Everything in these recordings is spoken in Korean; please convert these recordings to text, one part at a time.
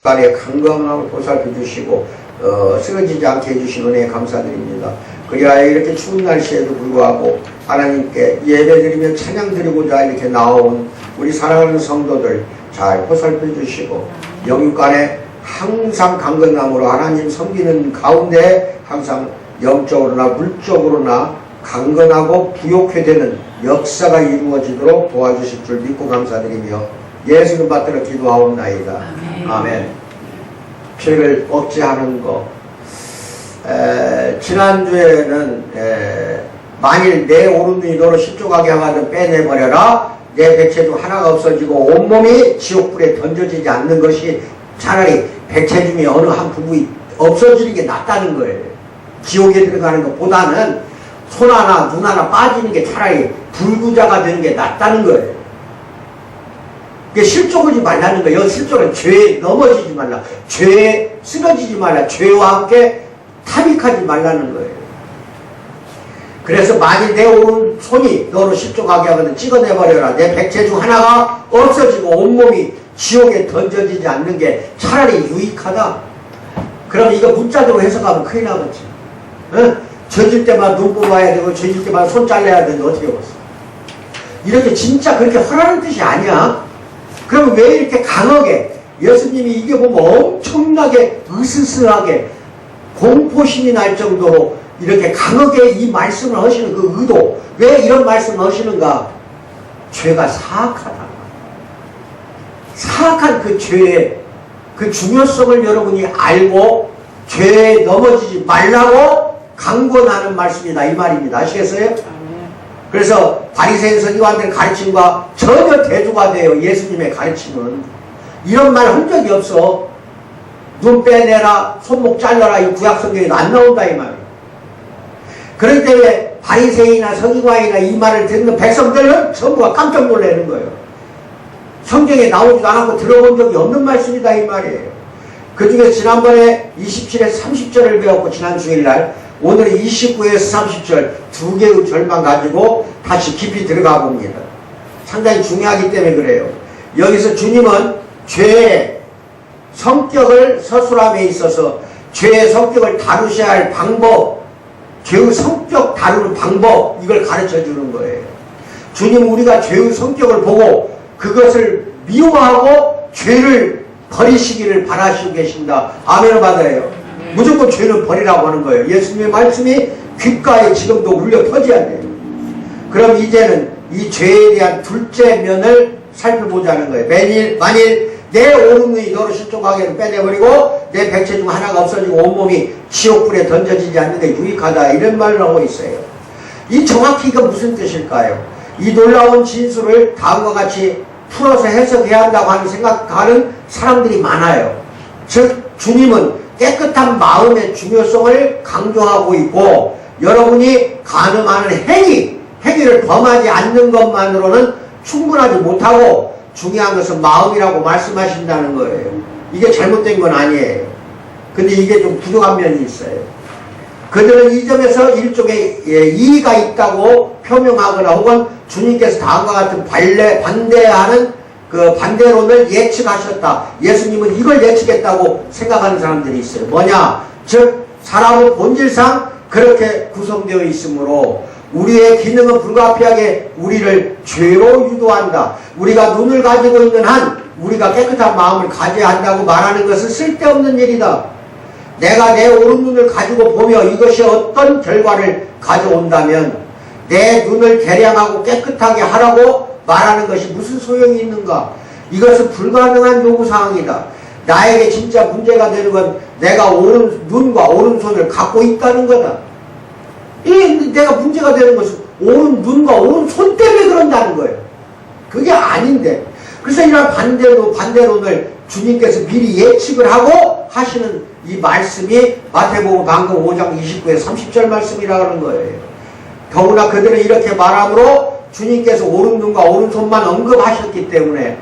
간에 강건함을 보살펴 주시고 쓰러지지 않게 해주신 은혜에 감사드립니다. 그리하여 이렇게 추운 날씨에도 불구하고 하나님께 예배드리며 찬양드리고자 이렇게 나온 우리 사랑하는 성도들 잘 보살펴 주시고 영육간에 항상 강건함으로 하나님 섬기는 가운데 항상 영적으로나 물적으로나 강건하고 부욕해 되는 역사가 이루어지도록 도와주실 줄 믿고 감사드리며 예수님 받들어 기도하옵나이다. 아멘. 죄를 억제하는 것. 지난주에는 만일 내 오른눈이 너로 실족하게 하거든 빼내버려라. 내 백체 중 하나가 없어지고 온몸이 지옥불에 던져지지 않는 것이 차라리 백체 중에 어느 한 부분이 없어지는 게 낫다는 거예요. 지옥에 들어가는 것보다는 손 하나 눈 하나 빠지는 게 차라리 불구자가 되는 게 낫다는 거예요. 실족하지 말라는 거예요. 여기 실족은 죄에 넘어지지 말라. 죄에 쓰러지지 말라. 죄와 함께 탐닉하지 말라는 거예요. 그래서 만일 내 오른손이 너로 실족하게 하거든 찍어내버려라. 내 백체 중 하나가 없어지고 온몸이 지옥에 던져지지 않는 게 차라리 유익하다. 그럼 이거 문자대로 해석하면 큰일 나겠지. 응? 젖을 때마다 눈 뽑아야 되고 젖을 때마다 손 잘라야 되는데 어떻게 해봤어? 이렇게 진짜 그렇게 하라는 뜻이 아니야. 그럼 왜 이렇게 강하게 예수님이 이게 보면 엄청나게 으스스하게 공포심이 날 정도로 이렇게 강하게 이 말씀을 하시는 그 의도, 왜 이런 말씀을 하시는가? 죄가 사악하다. 사악한 그 죄의 그 중요성을 여러분이 알고 죄에 넘어지지 말라고 강권하는 말씀이다 이 말입니다. 아시겠어요? 그래서 바리새인 서기관들의 가르침과 전혀 대조가 돼요. 예수님의 가르침은 이런 말 한 적이 없어. 눈 빼내라, 손목 잘라라, 이 구약 성경에도 안 나온다 이 말이에요. 그럴 때 바리새인이나 서기관이나 이 말을 듣는 백성들은 전부가 깜짝 놀라는 거예요. 성경에 나오지도 않았고 들어본 적이 없는 말씀이다 이 말이에요. 그 중에 지난번에 27에서 30절을 배웠고 지난 주일날 오늘은 29에서 30절 두 개의 절만 가지고 다시 깊이 들어가 봅니다. 상당히 중요하기 때문에 그래요. 여기서 주님은 죄의 성격을 서술함에 있어서 죄의 성격을 다루셔야 할 방법, 죄의 성격 다루는 방법, 이걸 가르쳐 주는 거예요. 주님 우리가 죄의 성격을 보고 그것을 미워하고 죄를 버리시기를 바라시고 계신다. 아멘을 받아요. 무조건 죄는 버리라고 하는 거예요. 예수님의 말씀이 귓가에 지금도 울려 터져야 돼요. 그럼 이제는 이 죄에 대한 둘째 면을 살펴보자는 거예요. 만일 내 오른눈이 너로 실족하게 빼내버리고 내 백체 중 하나가 없어지고 온몸이 지옥불에 던져지지 않는 게 유익하다 이런 말을 하고 있어요. 이 정확히 이건 무슨 뜻일까요? 이 놀라운 진술을 다음과 같이 풀어서 해석해야 한다고 하는 생각하는 사람들이 많아요. 즉 주님은 깨끗한 마음의 중요성을 강조하고 있고 여러분이 가늠하는 행위를 범하지 않는 것만으로는 충분하지 못하고 중요한 것은 마음이라고 말씀하신다는 거예요. 이게 잘못된 건 아니에요. 근데 이게 좀 부족한 면이 있어요. 그들은 이 점에서 일종의 이의가 있다고 표명하거나 혹은 주님께서 다음과 같은 반대하는 그 반대론을 예측하셨다. 예수님은 이걸 예측했다고 생각하는 사람들이 있어요. 뭐냐? 즉 사람은 본질상 그렇게 구성되어 있으므로 우리의 기능은 불가피하게 우리를 죄로 유도한다. 우리가 눈을 가지고 있는 한 우리가 깨끗한 마음을 가져야 한다고 말하는 것은 쓸데없는 일이다. 내가 내 오른눈을 가지고 보며 이것이 어떤 결과를 가져온다면 내 눈을 개량하고 깨끗하게 하라고 말하는 것이 무슨 소용이 있는가? 이것은 불가능한 요구사항이다. 나에게 진짜 문제가 되는 건 내가 오른눈과 오른손을 갖고 있다는 거다. 이 내가 문제가 되는 것은 오른눈과 오른손 때문에 그런다는 거예요. 그게 아닌데. 그래서 이런 반대론을 주님께서 미리 예측을 하고 하시는 이 말씀이 마태복음 방금 5장 29에 30절 말씀이라고 하는 거예요. 더구나 그들은 이렇게 말함으로 주님께서 오른눈과 오른손만 언급하셨기 때문에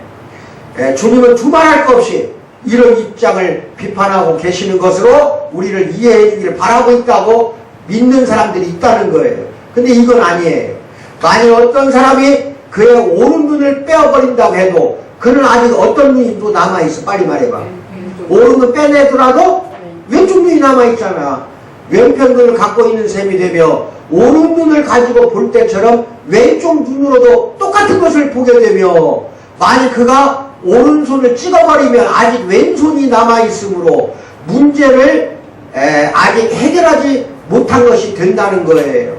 주님은 두말할 것 없이 이런 입장을 비판하고 계시는 것으로 우리를 이해해 주기를 바라고 있다고 믿는 사람들이 있다는 거예요. 근데 이건 아니에요. 만일 어떤 사람이 그의 오른눈을 빼어버린다고 해도 그는 아직 어떤 눈이 또 남아있어. 빨리 말해봐. 오른눈 빼내더라도 왼쪽 눈이 남아있잖아. 왼편 눈을 갖고 있는 셈이 되며 오른눈을 가지고 볼 때처럼 왼쪽 눈으로도 똑같은 것을 보게 되며 만약 그가 오른손을 찍어버리면 아직 왼손이 남아있으므로 문제를 아직 해결하지 못한 것이 된다는 거예요.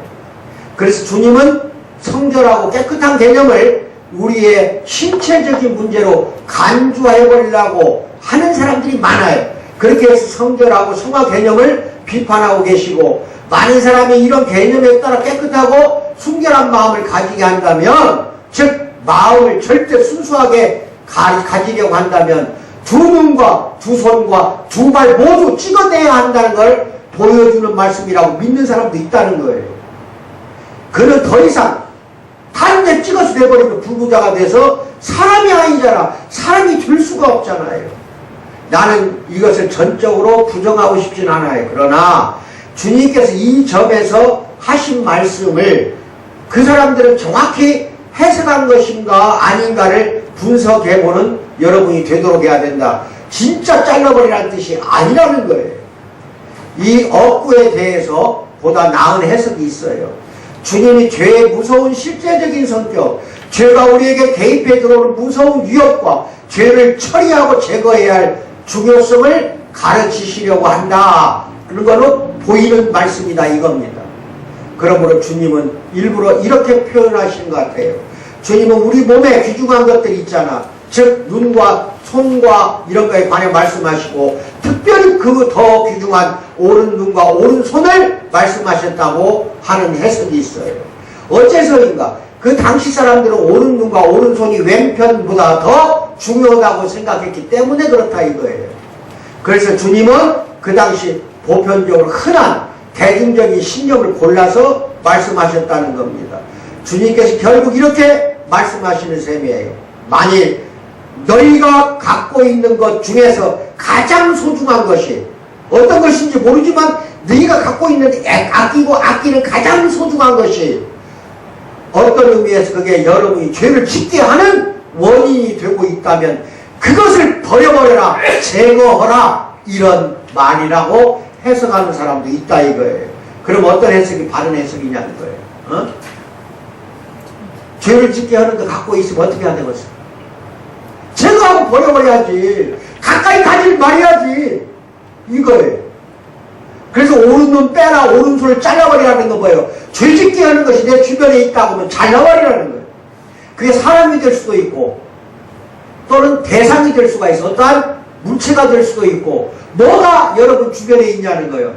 그래서 주님은 성결하고 깨끗한 개념을 우리의 신체적인 문제로 간주해버리려고 하는 사람들이 많아요. 그렇게 해서 성결하고 성화 개념을 비판하고 계시고, 많은 사람이 이런 개념에 따라 깨끗하고 순결한 마음을 가지게 한다면, 즉 마음을 절대 순수하게 가지려고 한다면 두 눈과 두 손과 두 발 모두 찍어내야 한다는 걸 보여주는 말씀이라고 믿는 사람도 있다는 거예요. 그는 더 이상 다른 데 찍어서 내버리면 불구자가 돼서 사람이 아니잖아. 사람이 될 수가 없잖아요. 나는 이것을 전적으로 부정하고 싶진 않아요. 그러나 주님께서 이 점에서 하신 말씀을 그 사람들은 정확히 해석한 것인가 아닌가를 분석해보는 여러분이 되도록 해야 된다. 진짜 잘라버리라는 뜻이 아니라는 거예요. 이 억구에 대해서 보다 나은 해석이 있어요. 주님이 죄의 무서운 실제적인 성격, 죄가 우리에게 개입해 들어오는 무서운 위협과 죄를 처리하고 제거해야 할 중요성을 가르치시려고 한다. 그런 거는 보이는 말씀이다 이겁니다. 그러므로 주님은 일부러 이렇게 표현하시는 것 같아요. 주님은 우리 몸에 귀중한 것들이 있잖아. 즉 눈과 손과 이런 거에 관해 말씀하시고, 특별히 그 더 귀중한 오른 눈과 오른 손을 말씀하셨다고 하는 해석이 있어요. 어째서인가? 그 당시 사람들은 오른 눈과 오른 손이 왼편보다 더 중요하다고 생각했기 때문에 그렇다 이거예요. 그래서 주님은 그 당시 보편적으로 흔한 대중적인 신념을 골라서 말씀하셨다는 겁니다. 주님께서 결국 이렇게 말씀하시는 셈이에요. 만일 너희가 갖고 있는 것 중에서 가장 소중한 것이 어떤 것인지 모르지만 너희가 갖고 있는 아끼고 아끼는 가장 소중한 것이 어떤 의미에서 그게 여러분이 죄를 짓게 하는 원인이 되고 있다면 그것을 버려버려라, 제거하라, 이런 말이라고 해석하는 사람도 있다 이거예요. 그럼 어떤 해석이 바른 해석이냐는 거예요. 어? 죄를 짓게 하는 거 갖고 있으면 어떻게 해야 되겠어? 제거하고 버려버려야지. 가까이 가지 말아야지. 이거예요. 그래서 오른눈 빼라, 오른손을 잘라버리라는 거 뭐예요? 죄 짓게 하는 것이 내 주변에 있다고 하면 잘라버리라는 거예요. 그게 사람이 될 수도 있고 또는 대상이 될 수가 있어. 어떠한 물체가 될 수도 있고, 뭐가 여러분 주변에 있냐는 거예요.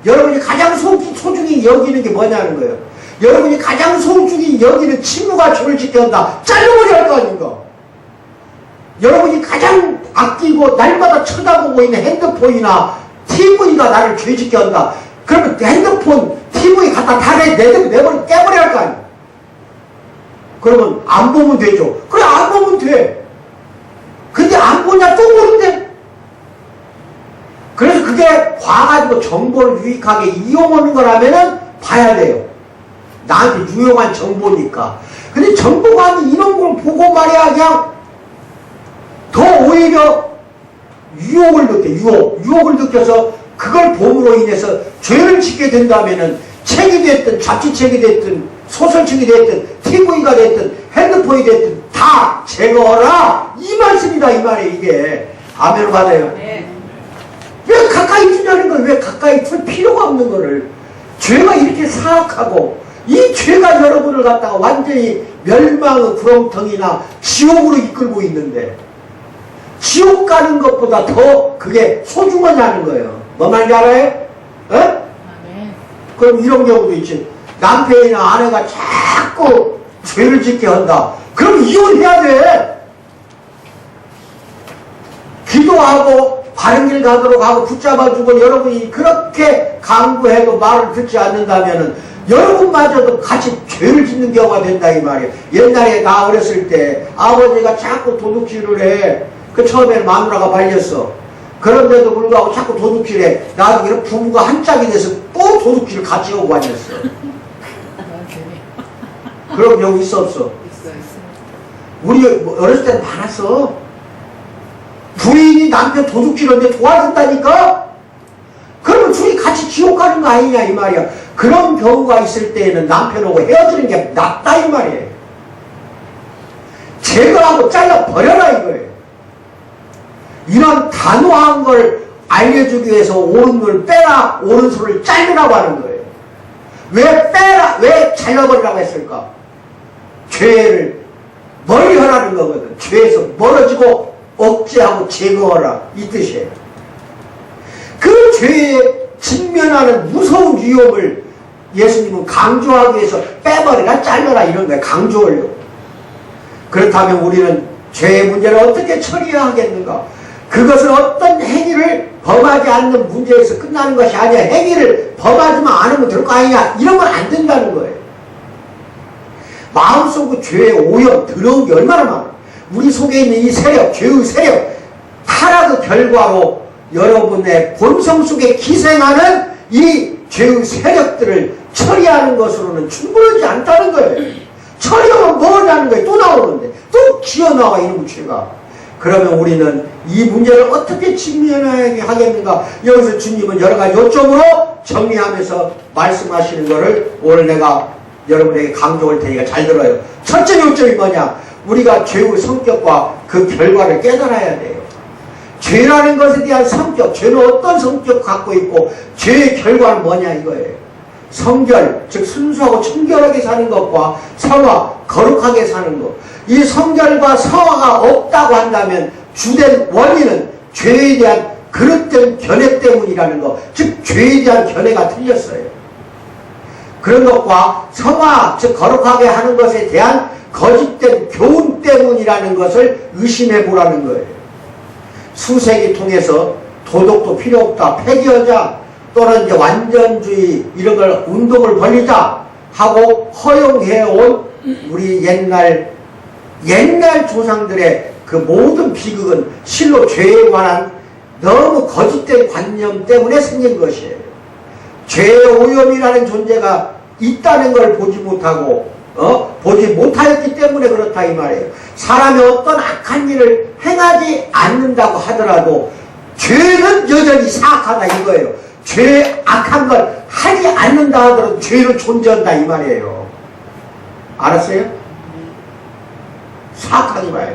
여러분이 가장 소중히 여기는 게 뭐냐는 거예요. 여러분이 가장 소중히 여기는 친구가 죄를 짓게 한다. 잘라버려야 할 거 아닌가. 여러분이 가장 아끼고 날마다 쳐다보고 있는 핸드폰이나 TV가 나를 죄 짓게 한다. 그러면 핸드폰, TV 갖다 다 내버려 깨버려야 할 거 아니야. 그러면 안 보면 되죠. 그래, 안 보면 돼. 근데 안 보냐 또 모른대. 그래서 그게 봐가지고 정보를 유익하게 이용하는 거라면은 봐야 돼요. 나한테 유용한 정보니까. 근데 정보가 아닌 이런 걸 보고 말이야 그냥 더 오히려 유혹을 느껴. 유혹을 느껴서 그걸 봄으로 인해서 죄를 짓게 된다면은 책이 됐든 잡지책이 됐든 소설책이 됐든 TV가 됐든 핸드폰이 됐든 다 제거하라 이 말씀이다 이 말이에요. 이게 아멘 받아요. 네. 왜 가까이 두냐는 걸, 왜 가까이 둘 필요가 없는 거를. 죄가 이렇게 사악하고 이 죄가 여러분을 갖다가 완전히 멸망의 구렁텅이나 지옥으로 이끌고 있는데 지옥 가는 것보다 더 그게 소중하냐는 거예요. 뭐 말인지 알아요? 에? 네. 그럼 이런 경우도 있지. 남편이나 아내가 자꾸 죄를 짓게 한다. 그럼 이혼해야 돼. 기도하고 바른 길 가도록 하고 붙잡아주고 여러분이 그렇게 강구해도 말을 듣지 않는다면은 여러분마저도 같이 죄를 짓는 경우가 된다 이 말이에요. 옛날에 나 어렸을 때 아버지가 자꾸 도둑질을 해. 그 처음에는 마누라가 말렸어. 그런데도 불구하고 자꾸 도둑질해. 나중에는 부부가 한 짝이 돼서 또 도둑질을 같이 하고 다녔어. 그런 경우 있어 없어? 있어. 우리 어렸을 때는 많았어. 부인이 남편 도둑질하는데 도와준다니까? 그러면 둘이 같이 지옥 가는 거 아니냐 이 말이야. 그런 경우가 있을 때에는 남편하고 헤어지는 게 낫다 이 말이에요. 제거하고 잘라버려라 이거예요. 이런 단호한 걸 알려주기 위해서 오른손을 빼라, 오른손을 자르라고 하는 거예요. 왜 빼라, 왜 잘라버리라고 했을까? 죄를 멀리하라는 거거든. 죄에서 멀어지고 억제하고 제거하라 이 뜻이에요. 그 죄에 직면하는 무서운 위험을 예수님은 강조하기 위해서 빼버리라, 잘라라 이런 거예요. 강조하려고. 그렇다면 우리는 죄의 문제를 어떻게 처리해야 하겠는가? 그것은 어떤 행위를 범하지 않는 문제에서 끝나는 것이 아니야. 행위를 범하지만 않으면 될 거 아니냐. 이런 건 안 된다는 거예요. 마음속 죄의 오염, 더러운 게 얼마나 많아. 우리 속에 있는 이 세력, 죄의 세력, 타락의 결과로 여러분의 본성 속에 기생하는 이 죄의 세력들을 처리하는 것으로는 충분하지 않다는 거예요. 처리하면 뭐냐는 거예요. 또 나오는데 또 기어나와 이놈의 죄가. 그러면 우리는 이 문제를 어떻게 직면하겠는가? 여기서 주님은 여러 가지 요점으로 정리하면서 말씀하시는 것을 오늘 내가 여러분에게 강조할 테니까 잘 들어요. 첫째 요점이 뭐냐? 우리가 죄의 성격과 그 결과를 깨달아야 돼요. 죄라는 것에 대한 성격, 죄는 어떤 성격 갖고 있고 죄의 결과는 뭐냐 이거예요. 성결, 즉 순수하고 청결하게 사는 것과 성화, 거룩하게 사는 것. 이 성결과 성화가 없다고 한다면 주된 원인은 죄에 대한 그릇된 견해 때문이라는 것. 즉 죄에 대한 견해가 틀렸어요. 그런 것과 성화, 즉 거룩하게 하는 것에 대한 거짓된 교훈 때문이라는 것을 의심해 보라는 거예요. 수세기 통해서 도덕도 필요 없다, 폐기하자, 또는 이제 완전주의 이런 걸 운동을 벌리자 하고 허용해온 우리 옛날 조상들의 그 모든 비극은 실로 죄에 관한 너무 거짓된 관념 때문에 생긴 것이에요. 죄의 오염이라는 존재가 있다는 걸 보지 못하고 보지 못하였기 때문에 그렇다 이 말이에요. 사람이 어떤 악한 일을 행하지 않는다고 하더라도 죄는 여전히 사악하다 이거예요. 죄 악한 걸 하지 않는다 하더라도 죄는 존재한다 이 말이에요. 알았어요? 사악하지 마요.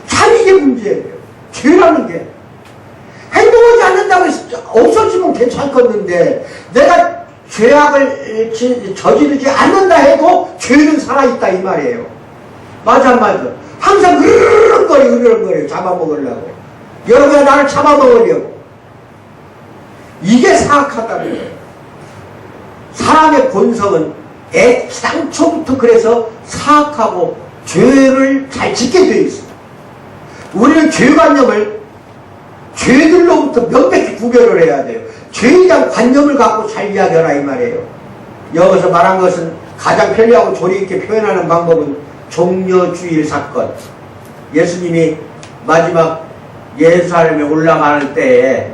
참 이게 문제예요. 죄라는 게 행동하지 않는다고 해서 없어지면 괜찮겠는데 내가 죄악을 저지르지 않는다 해도 죄는 살아있다 이 말이에요. 맞아 안 맞아? 항상 으르렁거려 잡아먹으려고. 여러분이 나를 잡아먹으려고. 이게 사악하다는 거예요. 사람의 본성은 애당초부터 그래서 사악하고 죄를 잘 짓게 되어 있습니다. 우리는 죄관념을 죄들로부터 명백히 구별을 해야 돼요. 죄에 대한 관념을 갖고 잘 이야기하라 이 말이에요. 여기서 말한 것은 가장 편리하고 조리 있게 표현하는 방법은 종려주일 사건. 예수님이 마지막 예루살렘에 올라가는 때에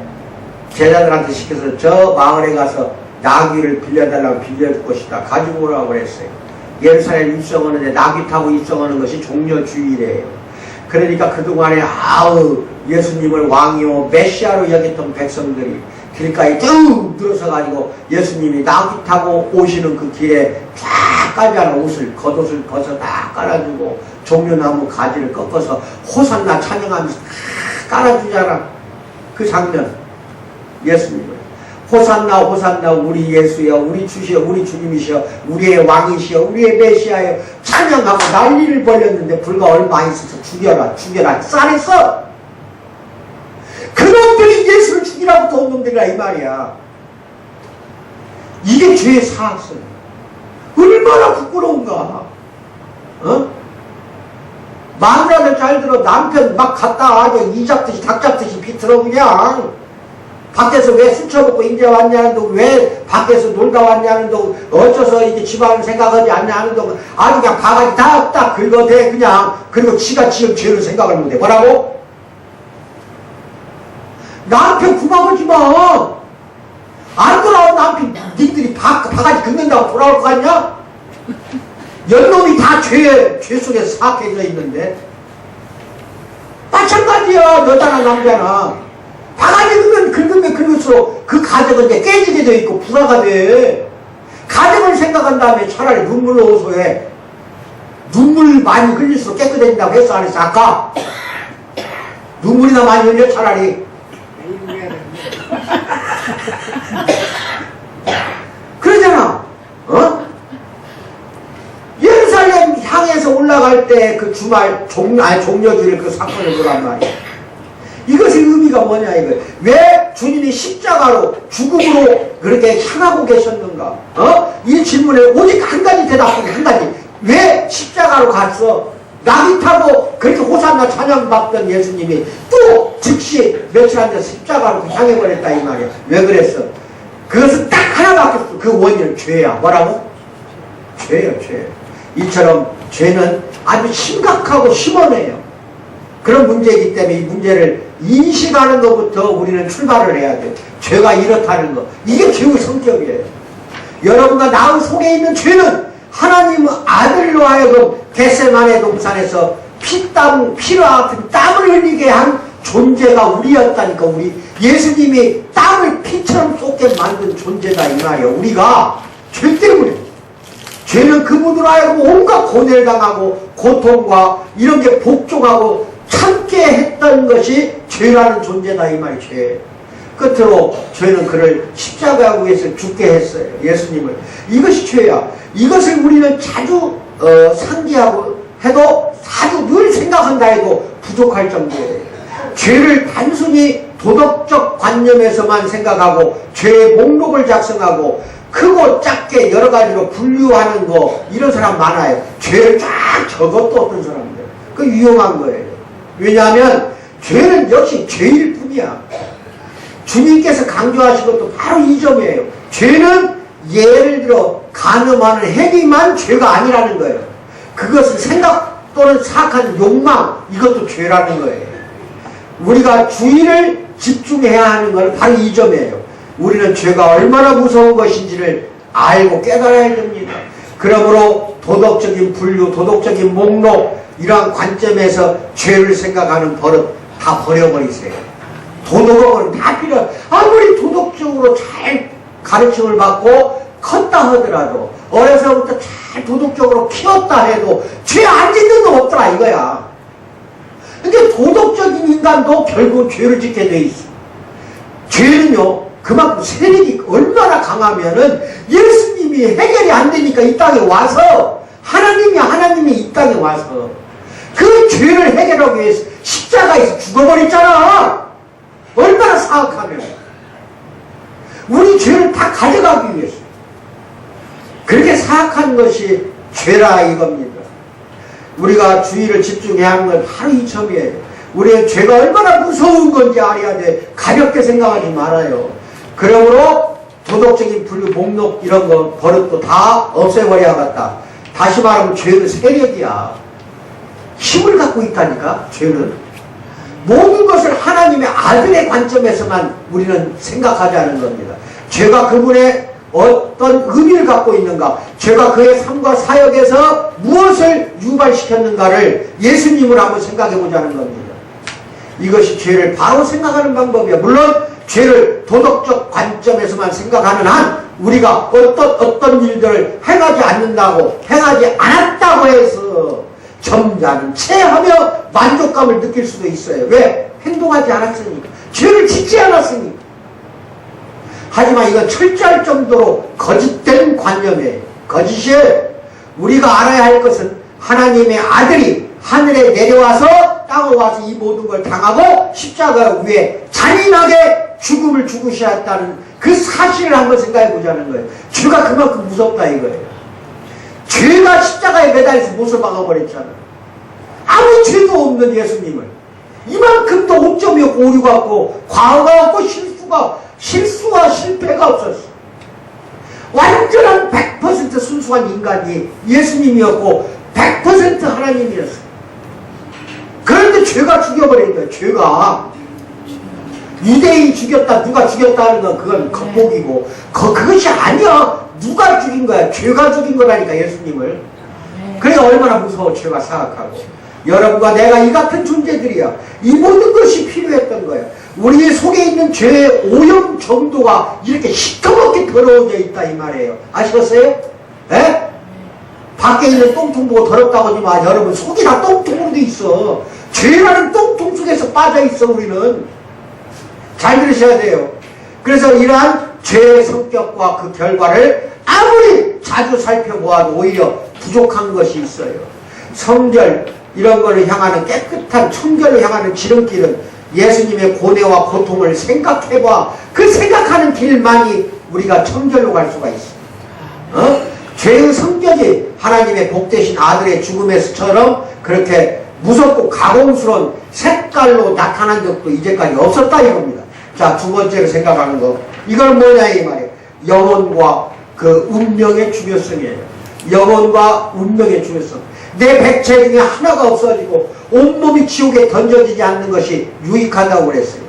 제자들한테 시켜서 저 마을에 가서 나귀를 빌려달라고 빌려줄 것이다. 가지고 오라고 그랬어요. 예루살렘 입성하는데 나귀 타고 입성하는 것이 종려주일이에요. 그러니까 그동안에 예수님을 왕이요 메시아로 여겼던 백성들이 길가에 쭉 늘어서 가지고 예수님이 나귀 타고 오시는 그 길에 쫙 깔잖아. 겉옷을 벗어 딱 깔아주고 종려나무 가지를 꺾어서 호산나 찬양하면서 딱 깔아주잖아. 그 장면. 예수님을 호산나 호산나 우리 예수여 우리 주시여 우리 주님이시여 우리의 왕이시여 우리의 메시아여 찬양하고 난리를 벌였는데 불과 얼마 있어서 죽여라 쌀했어. 그놈들이 예수를 죽이라고 도운 놈들이라 이 말이야. 이게 죄의 사악성. 얼마나 부끄러운가. 마누라들 잘 들어. 남편 막 갔다 아주 이 잡듯이 닭 잡듯이 비틀어 그냥. 밖에서 왜 술 처먹고 이제 왔냐는 둥, 왜 밖에서 놀다 왔냐는 둥, 어째서 이제 집안을 생각하지 않냐는 둥, 아주 그냥 바가지 딱 긁어대 그냥. 그리고 지가 지은 죄를 생각을 못해. 뭐라고? 남편 구박하지 마. 안 돌아온 남편 니들이 바가지 긁는다고 돌아올 거 아니야? 연놈이 다 죄 속에 사악해져 있는데 마찬가지 말이야. 여자나 남자나. 바가지 긁으면 긁을수록 그 가정은 이제 깨지게 돼 있고 불화가 돼. 가정을 생각한 다음에 차라리 눈물로 호소해. 눈물 많이 흘릴수록 깨끗해진다고 했어 안 했어 아까? 눈물이나 많이 흘려 차라리. 그러잖아. 어? 예루살렘 향해서 올라갈 때 그 주말 종려주일 그 사건을 보란 말이야. 이것의 의미가 뭐냐 이거. 왜 주님이 십자가로 죽음으로 그렇게 향하고 계셨는가? 이 질문에 오직 한 가지 대답하기 한 가지. 왜 십자가로 갔어? 나귀 타고 그렇게 호산나 찬양 받던 예수님이 또 즉시 며칠 안 돼서 십자가로 향해 버렸다 이 말이야. 왜 그랬어? 그것은 딱 하나밖에 없어. 그 원인은 죄야. 뭐라고? 죄예요, 죄. 이처럼 죄는 아주 심각하고 심오해요. 그런 문제이기 때문에 이 문제를 인식하는 것부터 우리는 출발을 해야 돼. 죄가 이렇다는 거. 이게 죄의 성격이에요. 여러분과 나 속에 있는 죄는 하나님의 아들로 하여금 겟세마네 동산에서 피로 같은 땀을 흘리게 한 존재가 우리였다니까. 우리 예수님이 땀을 피처럼 쏟게 만든 존재다 이 말이야. 우리가 죄 때문에. 죄는 그분으로 하여금 온갖 고뇌를 당하고 고통과 이런 게 복종하고 참게 했던 것이 죄라는 존재다 이 말이 죄. 끝으로 죄는 그를 십자가 위에서 죽게 했어요. 예수님을. 이것이 죄야. 이것을 우리는 자주 상기하고 해도 아주 늘 생각한다 해도 부족할 정도예요. 죄를 단순히 도덕적 관념에서만 생각하고 죄의 목록을 작성하고 크고 작게 여러 가지로 분류하는 거 이런 사람 많아요. 죄를 쫙 적어도 어떤 사람들. 그 위험한 거예요. 왜냐하면 죄는 역시 죄일 뿐이야. 주님께서 강조하신 것도 바로 이 점이에요. 죄는 예를 들어 간음하는 행위만 죄가 아니라는 거예요. 그것은 생각 또는 사악한 욕망 이것도 죄라는 거예요. 우리가 주의를 집중해야 하는 건 바로 이 점이에요. 우리는 죄가 얼마나 무서운 것인지를 알고 깨달아야 됩니다. 그러므로 도덕적인 분류, 도덕적인 목록 이러한 관점에서 죄를 생각하는 버릇 다 버려버리세요. 도덕은 다 필요. 아무리 도덕적으로 잘 가르침을 받고 컸다 하더라도 어려서부터 잘 도덕적으로 키웠다 해도 죄 안 짓는 건 없더라 이거야. 근데 도덕적인 인간도 결국 죄를 짓게 돼 있어. 죄는요 그만큼 세력이 얼마나 강하면은 예수님이 해결이 안 되니까 이 땅에 와서 하나님이 이 땅에 와서 그 죄를 해결하기 위해서 십자가에서 죽어버렸잖아. 얼마나 사악하면 우리 죄를 다 가져가기 위해서. 그렇게 사악한 것이 죄라 이겁니다. 우리가 주의를 집중해야 하는 건 바로 이 점이에요. 우리의 죄가 얼마나 무서운 건지 알아야 돼. 가볍게 생각하지 말아요. 그러므로 도덕적인 분류, 목록 이런 거 버릇도 다 없애버려야겠다. 다시 말하면 죄는 세력이야. 힘을 갖고 있다니까 죄는. 모든 것을 하나님의 아들의 관점에서만 우리는 생각하자는 겁니다. 죄가 그분의 어떤 의미를 갖고 있는가, 죄가 그의 삶과 사역에서 무엇을 유발시켰는가를 예수님을 한번 생각해 보자는 겁니다. 이것이 죄를 바로 생각하는 방법이야. 물론 죄를 도덕적 관점에서만 생각하는 한 우리가 어떤 일들을 행하지 않는다고, 행하지 않았다고 해서 점잖은 체하며 만족감을 느낄 수도 있어요. 왜? 행동하지 않았으니까. 죄를 짓지 않았으니까. 하지만 이건 철저할 정도로 거짓된 관념이에요. 거짓이에요. 우리가 알아야 할 것은 하나님의 아들이 하늘에 내려와서 땅에 와서 이 모든 걸 당하고 십자가 위에 잔인하게 죽음을 죽으셨다는 그 사실을 한번 생각해 보자는 거예요. 죄가 그만큼 무섭다 이거예요. 죄가 십자가에 매달려서 못을 박아버렸잖아. 아무 죄도 없는 예수님을 이만큼도 오점이 없고 오류가 없고 과오가 없고 실수와 실패가 없었어. 완전한 100% 순수한 인간이 예수님이었고 100% 하나님이었어. 그런데 죄가 죽여버린 거야. 죄가 유대인이 죽였다 누가 죽였다 하는 건 그건 겉보기고 그것이 아니야. 누가 죽인 거야? 죄가 죽인 거라니까 예수님을. 그래서 얼마나 무서워. 죄가 사악하고. 여러분과 내가 이 같은 존재들이야. 이 모든 것이 필요했던 거야. 우리 속에 있는 죄의 오염 정도가 이렇게 시커멓게 더러워져 있다 이 말이에요. 아시겠어요? 예? 밖에 있는 똥통 보고 더럽다고 하지 마. 여러분 속이 다 똥통으로 돼 있어. 죄라는 똥통 속에서 빠져 있어 우리는. 잘 들으셔야 돼요. 그래서 이러한 죄의 성격과 그 결과를 아무리 자주 살펴보아도 오히려 부족한 것이 있어요. 성결 이런 거를 향하는 깨끗한 청결을 향하는 지름길은 예수님의 고뇌와 고통을 생각해봐. 그 생각하는 길만이 우리가 청결로 갈 수가 있어. 죄의 성격이 하나님의 복되신 아들의 죽음에서처럼 그렇게 무섭고 가공스러운 색깔로 나타난 적도 이제까지 없었다 이겁니다. 자, 두 번째로 생각하는 거. 이건 뭐냐 이 말이에요. 영혼과 그 운명의 중요성이에요. 영혼과 운명의 중요성. 내 백체 중에 하나가 없어지고 온몸이 지옥에 던져지지 않는 것이 유익하다고 그랬어요.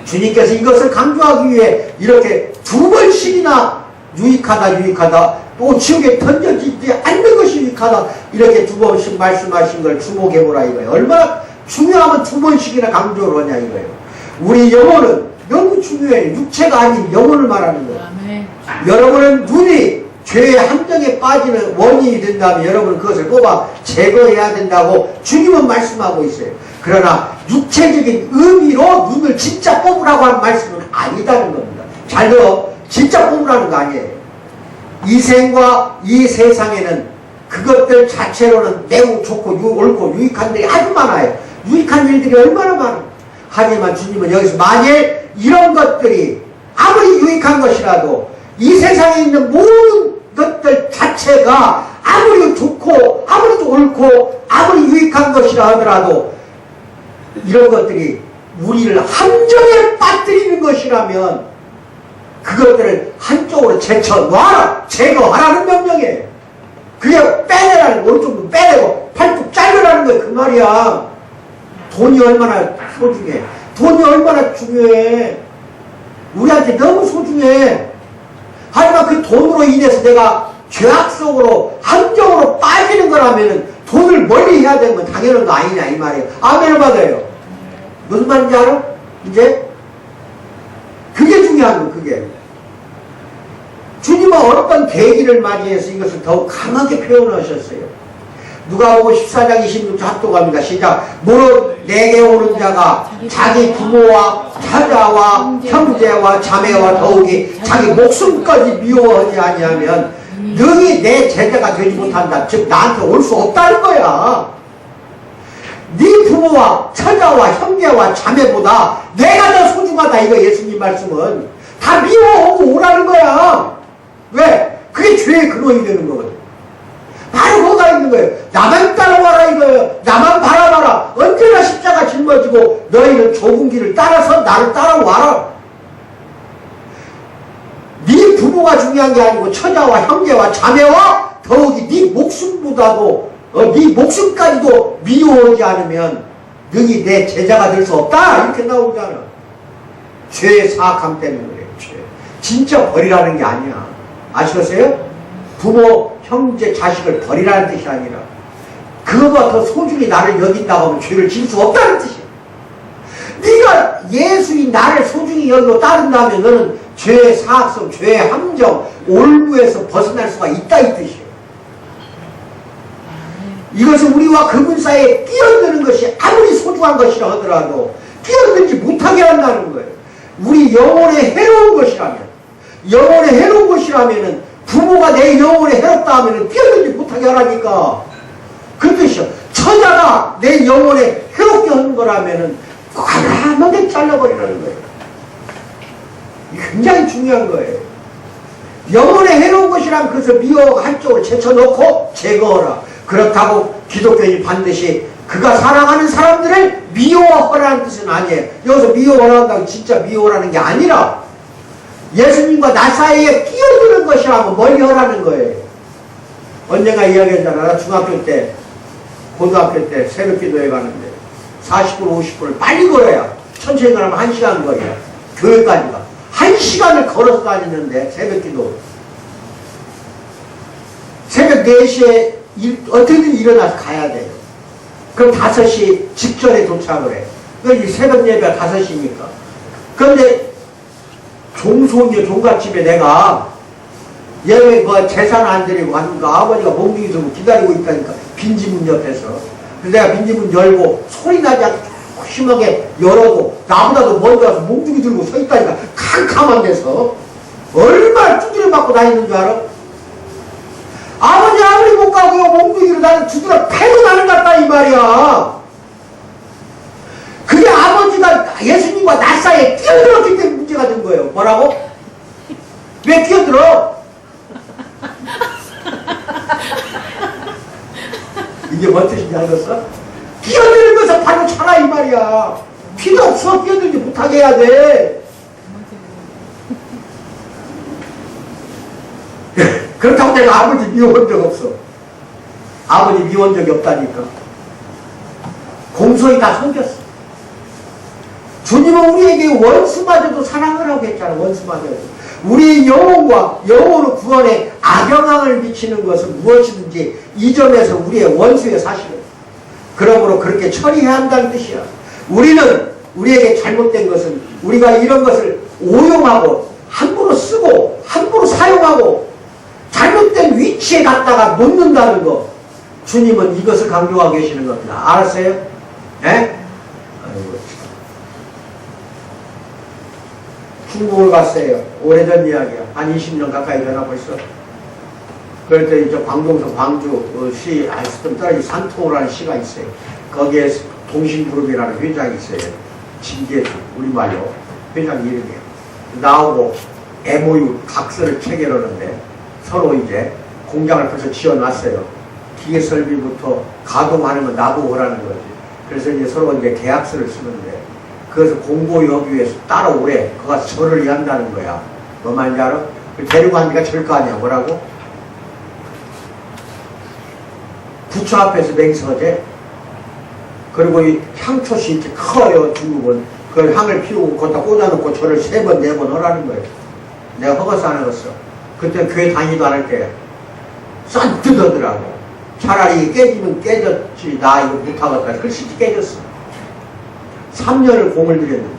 주님께서 이것을 강조하기 위해 이렇게 두 번씩이나 유익하다 또 지옥에 던져지지 않는 것이 유익하다 이렇게 두 번씩 말씀하신 걸 주목해보라 이거예요. 얼마나 중요하면 두 번씩이나 강조를 하냐 이거예요. 우리 영혼은 너무 중요해요. 육체가 아닌 영혼을 말하는 거예요. 여러분은 눈이 죄의 함정에 빠지는 원인이 된다면 여러분은 그것을 뽑아 제거해야 된다고 주님은 말씀하고 있어요. 그러나 육체적인 의미로 눈을 진짜 뽑으라고 하는 말씀은 아니다는 겁니다. 잘 들어. 진짜 뽑으라는 거 아니에요. 이 생과 이 세상에는 그것들 자체로는 매우 좋고 옳고 유익한 일이 아주 많아요. 유익한 일들이 얼마나 많아. 하지만 주님은 여기서 만일 이런 것들이 아무리 유익한 것이라도 이 세상에 있는 모든 것들 자체가 아무리 좋고 아무리 옳고 아무리 유익한 것이라 하더라도 이런 것들이 우리를 함정에 빠뜨리는 것이라면 그것들을 한쪽으로 제쳐놔라, 제거하라는 명령이에요. 그게 빼내라는 거, 오른쪽 눈 빼내고 팔뚝 잘라라는 거예요. 그 말이야. 돈이 얼마나 소중해. 돈이 얼마나 중요해. 우리한테 너무 소중해. 하지만 그 돈으로 인해서 내가 죄악 속으로 함정으로 빠지는 거라면 돈을 멀리 해야 되는 건 당연한 거 아니냐 이 말이에요. 아멘을 받아요. 무슨 말인지 알아? 이제 그게 중요한 거. 그게 주님은 어떤 계기를 맞이해서 이것을 더욱 강하게 표현하셨어요. 누가복음 14장 26절 합독합니다. 시작. 무릇 내게 오는 자가 자기 부모와 처자와 형제와 자매와 더욱이 자기 목숨까지 미워하지 아니하면 능히 내 제자가 되지 못한다. 즉 나한테 올 수 없다는 거야. 네 부모와 처자와 형제와 자매보다 내가 더 소중하다. 이거 예수님 말씀은 다 미워하고 오라는 거야. 왜? 그게 죄의 근원이 되는 거거든. 바로 뭐가 있는 거예요. 나만 따라와라 이거예요. 나만 바라봐라. 언제나 십자가 짊어지고 너희는 좁은 길을 따라서 나를 따라와라. 네 부모가 중요한 게 아니고 처자와 형제와 자매와 더욱이 네 목숨보다도 네 목숨까지도 미워하지 않으면 능히 내 제자가 될 수 없다. 이렇게 나오잖아. 죄의 사악함 때문에 그래요. 죄. 진짜 버리라는 게 아니야. 아시겠어요? 부모, 형제, 자식을 버리라는 뜻이 아니라 그거보다 더 소중히 나를 여긴다고 하면 죄를 질 수 없다는 뜻이야. 네가 예수인 나를 소중히 여기고 따른다면 너는 죄의 사악성, 죄의 함정, 올무에서 벗어날 수가 있다 이 뜻이에요. 이것은 우리와 그분 사이에 끼어드는 것이 아무리 소중한 것이라 하더라도 끼어들지 못하게 한다는 거예요. 우리 영혼에 해로운 것이라면, 영혼에 해로운 것이라면은 부모가 내 영혼에 해롭다 하면은 끼어들지 못하게 하라니까. 그 뜻이요. 처자가 내 영혼에 해롭게 하는 거라면은 과감하게 잘라버리라는 거예요. 이게 굉장히 중요한 거예요. 영혼에 해로운 것이라면 그것을 미워하고 한쪽으로 제쳐놓고 제거하라. 그렇다고 기독교인이 반드시 그가 사랑하는 사람들을 미워하라는 뜻은 아니에요. 여기서 미워하라고 진짜 미워하라는 게 아니라 예수님과 나 사이에 끼어드는 것이라고 멀리 하라는 거예요. 언젠가 이야기했잖아. 나 중학교 때, 고등학교 때 새벽 기도회 가는데 40분, 50분을 빨리 걸어야 천천히 가면 1시간 거리야. 교회까지가. 1시간을 걸어서 다니는데 새벽 기도. 새벽 4시에 어떻게든 일어나서 가야 돼요. 그럼 5시 직전에 도착을 해. 그 새벽 예배가 5시니까. 그런데 종소녀 종갓집에 내가 예배 뭐 제산 안 드리고 하니까 아버지가 몽둥이서 기다리고 있다니까 빈지문 옆에서. 그래서 내가 빈지문 열고 소리 나지 않게 심하게 열어도 나보다도 먼저 와서 몽둥이 들고 서 있다니까 캄캄한 데서 얼마나 두드려 맞고 다니는 줄 알아? 아버지 아무리 못 가고요 몽둥이로 나는 두드려 패고 나는 것 같다 이 말이야. 그게 아버지가 예수님과 나 사이에 끼어들었기 때문에 문제가 된 거예요. 뭐라고? 왜 끼어들어? 이게 뭔 뜻인지 알겠어? 끼어드는 것은 바로 차라 이 말이야. 필요 없어. 끼어들지 못하게 해야 돼. 그렇다고 내가 아버지 미워본 적 없어. 아버지 미워본 적이 없다니까. 공소히 다 섬겼어. 주님은 우리에게 원수마저도 사랑을 하고 했잖아. 원수마저도. 우리의 영혼을 구원에 악영향을 미치는 것은 무엇이든지 이 점에서 우리의 원수의 사실은. 그러므로 그렇게 처리해야 한다는 뜻이야. 우리는 우리에게 잘못된 것은 우리가 이런 것을 오용하고 함부로 쓰고 함부로 사용하고 잘못된 위치에 갖다가 놓는다는 거. 주님은 이것을 강조하고 계시는 겁니다. 알았어요? 예? 아이고. 중국을 갔어요. 오래전 이야기야. 한 20년 가까이 되나 벌써. 그럴 때 이제 광동서 광주 그 시 좀 떨어진 산토라는 시가 있어요. 거기에 동신그룹이라는 회장이 있어요. 진계주 우리말로 회장 이름이에요. 나오고 MOU 각서를 체결하는데 서로 이제 공장을 벌써 지어놨어요. 기계 설비부터 가동하는 건 나보고 하라는 거지. 그래서 이제 서로 이제 계약서를 쓰는데 그것을 공고여기에서 따라오래. 그가 절을 해야 한다는 거야. 뭐 말인지 알아? 데리고 가니까 절 거 아니야. 뭐라고? 부처 앞에서 맹서제. 그리고 이 향초시 이렇게 커요. 중국은. 그걸 향을 피우고 거기다 꽂아놓고 절을 3번, 4번 하라는 거예요. 내가 허가서 안 해봤어. 그때 교회 다니도 않을 때 싼뜻 하더라고. 차라리 깨지면 깨졌지. 나 이거 못하겠다. 글씨 깨졌어. 3년을 공을 들였는데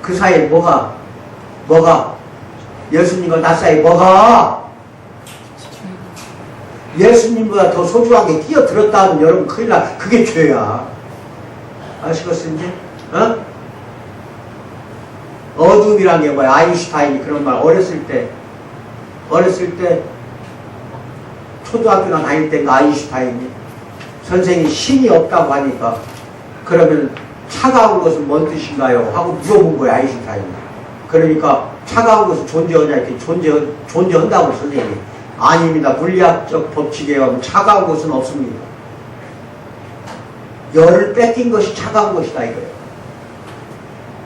그 사이에 뭐가 예수님과 나 사이에 뭐가 예수님보다 더 소중한 게 끼어들었다 하면 여러분 큰일 나. 그게 죄야. 아시겠어 이제? 어? 어둠이란 게 뭐야? 아인슈타인이 그런 말 어렸을 때 초등학교나 다닐 때인가 아인슈타인이 선생님이 신이 없다고 하니까 그러면 차가운 것은 뭔 뜻인가요? 하고 물어본 거야 아인슈타인이. 그러니까 차가운 것은 존재하냐 이렇게 존재한다고 선생님이. 아닙니다. 물리학적 법칙에 의하면 차가운 것은 없습니다. 열을 뺏긴 것이 차가운 것이다 이거예요.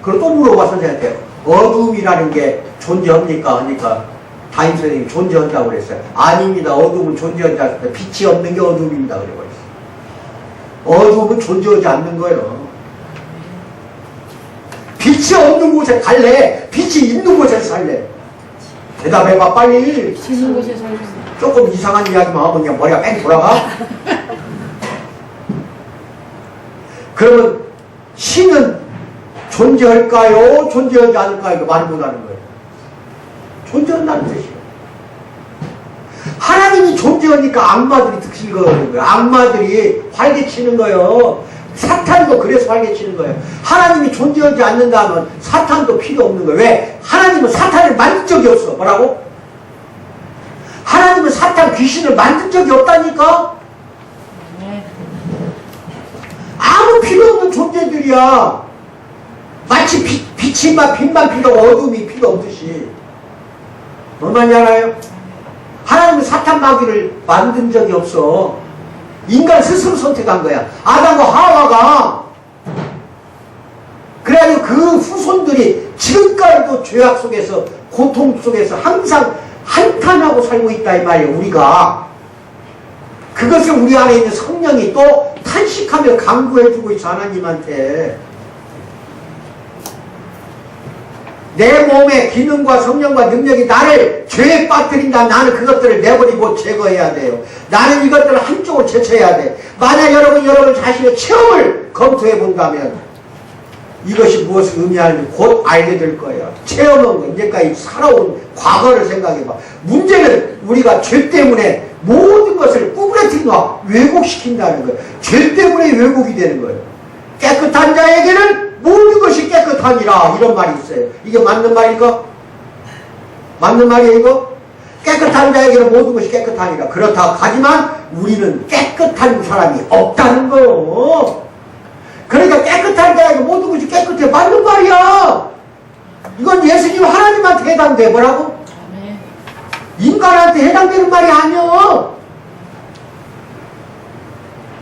그리고 또 물어봐 선생님한테 어둠이라는 게 존재합니까? 하니까 담임 선생님이 존재한다고 그랬어요. 아닙니다. 어둠은 존재하지 않습니다. 빛이 없는 게 어둠입니다. 그래버렸어요. 어둠은 존재하지 않는 거예요. 빛이 없는 곳에 갈래? 빛이 있는 곳에 살래? 대답해봐 빨리. 빛이 있는 곳에 살겠어요. 조금 이상한 이야기만 하면 그냥 머리가 뺑 돌아가? 그러면 신은 존재할까요? 존재하지 않을까요? 이거 말을 못하는 거예요. 존재한다는 뜻이에요. 하나님이 존재하니까 악마들이 득실거리는 거예요. 악마들이 활개치는 거예요. 사탄도 그래서 활개치는 거예요. 하나님이 존재하지 않는다면 사탄도 필요 없는 거예요. 왜? 하나님은 사탄을 만든 적이 없어. 뭐라고? 하나님은 사탄 귀신을 만든 적이 없다니까? 아무 필요 없는 존재들이야. 마치 빛만 필요하고 어둠이 필요 없듯이. 뭔 말인지 알아요? 하나님은 사탄 마귀를 만든 적이 없어. 인간 스스로 선택한 거야. 아담과 하와가. 그래가지고 그 후손들이 지금까지도 죄악 속에서 고통 속에서 항상 한탄하고 살고 있다 이 말이에요. 우리가. 그것을 우리 안에 있는 성령이 또 탄식하며 강구해주고 있어 하나님한테. 내 몸의 기능과 성령과 능력이 나를 죄에 빠뜨린다. 나는 그것들을 내버리고 제거해야 돼요. 나는 이것들을 한쪽으로 제쳐야 돼. 만약 여러분 자신의 체험을 검토해 본다면 이것이 무엇을 의미하는지 곧 알게 될 거예요. 체험한 거, 이제까지 살아온 과거를 생각해봐. 문제는 우리가 죄 때문에 모든 것을 구부러뜨리거나 왜곡시킨다는 거예요. 죄 때문에 왜곡이 되는 거예요. 깨끗한 자에게는 모든 것이 깨끗하니라, 이런 말이 있어요. 이게 맞는 말인가? 맞는 말이에요, 이거? 깨끗한 자에게는 모든 것이 깨끗하니라. 그렇다 하지만 우리는 깨끗한 사람이 없다는 거예요. 그러니까 깨끗한 자에게 모든 것이 깨끗해. 맞는 말이야. 이건 예수님 하나님한테 해당돼. 뭐라고? 아멘. 인간한테 해당되는 말이 아니야.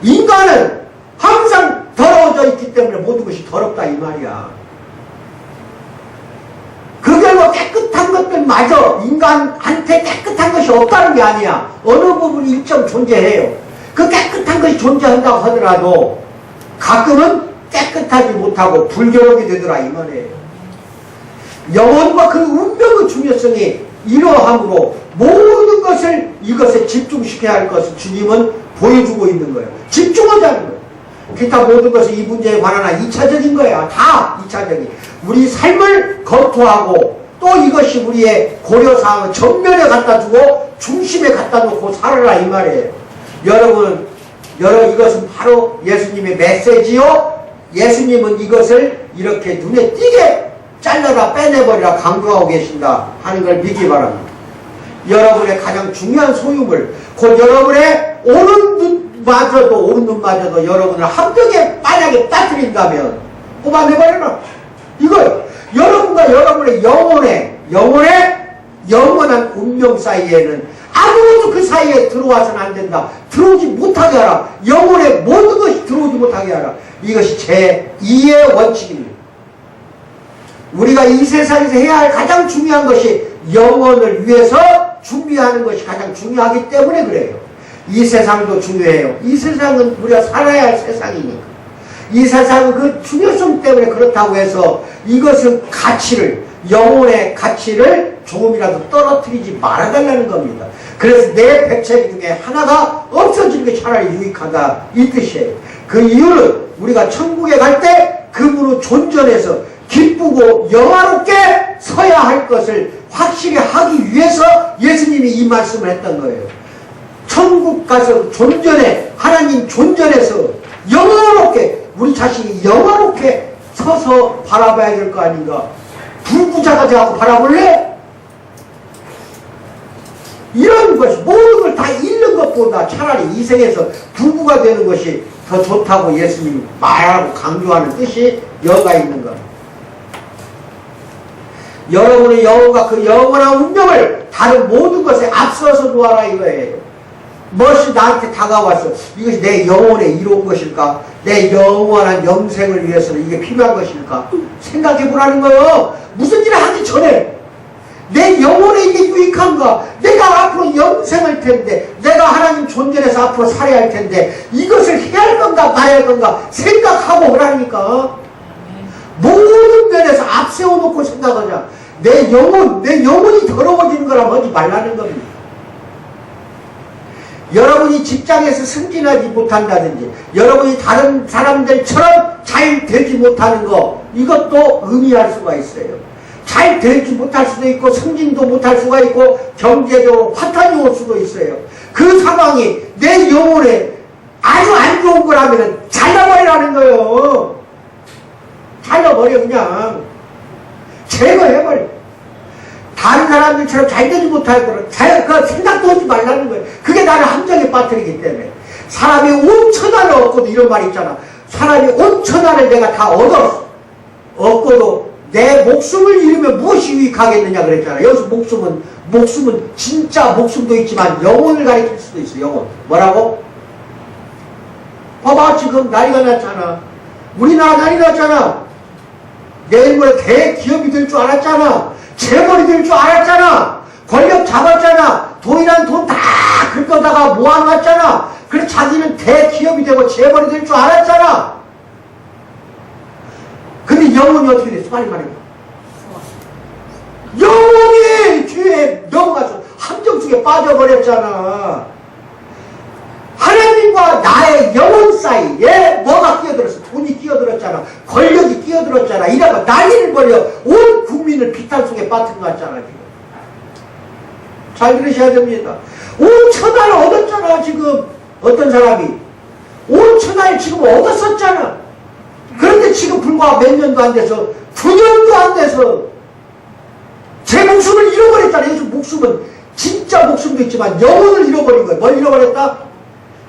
인간은 항상 더러워져 있기 때문에 모든 것이 더럽다, 이 말이야. 그 결과 깨끗한 것들마저 인간한테 깨끗한 것이 없다는 게 아니야. 어느 부분이 일정 존재해요. 그 깨끗한 것이 존재한다고 하더라도 가끔은 깨끗하지 못하고 불결하게 되더라, 이 말이에요. 영혼과 그 운명의 중요성이 이러함으로 모든 것을 이것에 집중시켜야 할 것을 주님은 보여주고 있는 거예요. 집중하자는 거예요. 기타 모든 것은 이 문제에 관한 2차적인 거야. 다 2차적인. 우리 삶을 검토하고 또 이것이 우리의 고려사항을 전면에 갖다 두고 중심에 갖다 놓고 살아라, 이 말이에요. 여러분, 이것은 바로 예수님의 메시지요. 예수님은 이것을 이렇게 눈에 띄게 잘라라 빼내버리라 강조하고 계신다 하는 걸 믿기 바랍니다. 여러분의 가장 중요한 소유물, 곧 여러분의 오른 눈마저도 여러분을 함정에 만약에 빠뜨린다면 뽑아내버려라. 이거요. 여러분과 여러분의 영원한 운명 사이에는 아무것도 그 사이에 들어와서는 안 된다. 들어오지 못하게 하라. 영혼의 모든 것이 들어오지 못하게 하라. 이것이 제2의 원칙입니다. 우리가 이 세상에서 해야 할 가장 중요한 것이 영혼을 위해서 준비하는 것이 가장 중요하기 때문에 그래요. 이 세상도 중요해요. 이 세상은 우리가 살아야 할 세상이니까. 이 세상은 그 중요성 때문에 그렇다고 해서 이것은 영혼의 가치를 조금이라도 떨어뜨리지 말아달라는 겁니다. 그래서 내 백체리 중에 하나가 없어지는 게 차라리 유익하다, 이 뜻이에요. 그 이유는 우리가 천국에 갈 때 그분의 존전에서 기쁘고 영화롭게 서야 할 것을 확실히 하기 위해서 예수님이 이 말씀을 했던 거예요. 천국 가서 존전에, 하나님 존전에서 영화롭게, 우리 자신이 영화롭게 서서 바라봐야 될 거 아닌가. 불구자가 되어서 바라볼래? 이런 것이 모든 걸 다 잃는 것보다 차라리 이 생에서 불구가 되는 것이 더 좋다고 예수님이 말하고 강조하는 뜻이 여가 있는 것. 여러분의 영혼과 그 영원한 운명을 다른 모든 것에 앞서서 놓아라, 이거예요. 무엇이 나한테 다가와서 이것이 내 영혼에 이로운 것일까? 내 영원한 영생을 위해서는 이게 필요한 것일까? 생각해 보라는 거예요. 무슨 일을 하기 전에 내 영혼에 이게 유익한가? 내가 앞으로 영생할 텐데, 내가 하나님 존재에서 앞으로 살아야 할 텐데, 이것을 해야 할 건가 말아야 할 건가 생각하고 그러니까 모든 면에서 앞세워놓고 생각하자. 내 영혼이 더러워지는 거라면 하지 말라는 겁니다. 여러분이 직장에서 승진하지 못한다든지, 여러분이 다른 사람들처럼 잘 되지 못하는 거, 이것도 의미할 수가 있어요. 잘 되지 못할 수도 있고, 승진도 못할 수가 있고, 경제적으로 파탄이 올 수도 있어요. 그 상황이 내 영혼에 아주 안 좋은 거라면 잘라버리라는 거예요. 잘라버려, 그냥. 제거해버려. 다른 사람들처럼 잘 되지 못할 거를 그 생각도 하지 말라는 거예요. 그게 나를 함정에 빠뜨리기 때문에. 사람이 5천안을 얻고도, 이런 말이 있잖아. 사람이 5천안을 내가 다 얻고도 내 목숨을 잃으면 무엇이 유익하겠느냐 그랬잖아. 여기서 목숨은 진짜 목숨도 있지만 영혼을 가리킬 수도 있어. 영혼. 뭐라고? 봐봐, 지금 난리가 났잖아. 우리나라 난리 났잖아. 내일 모레 대기업이 될 줄 알았잖아. 재벌이 될 줄 알았잖아. 권력 잡았잖아. 돈이란 돈 다 긁어다가 모아놨잖아. 그래서 자기는 대기업이 되고 재벌이 될 줄 알았잖아. 근데 영혼이 어떻게 됐어? 빨리 말해봐. 영혼이 죄에 넘어가서 함정 속에 빠져버렸잖아. 하나님과 나의 영혼 사이에 뭐가 끼어들었어? 돈이 끼어들었잖아. 권력이 끼어들었잖아. 이러면 난리를 벌여 온 국민을 비탈 속에 빠뜨린 것 같잖아. 지금. 잘 들으셔야 됩니다. 온 천하를 얻었잖아. 지금 어떤 사람이 온 천하를 지금 얻었었잖아. 그런데 지금 불과 몇 년도 안 돼서 9년도 안 돼서 제 목숨을 잃어버렸잖아. 요즘 목숨은 진짜 목숨도 있지만 영혼을 잃어버린 거야. 뭘 잃어버렸다?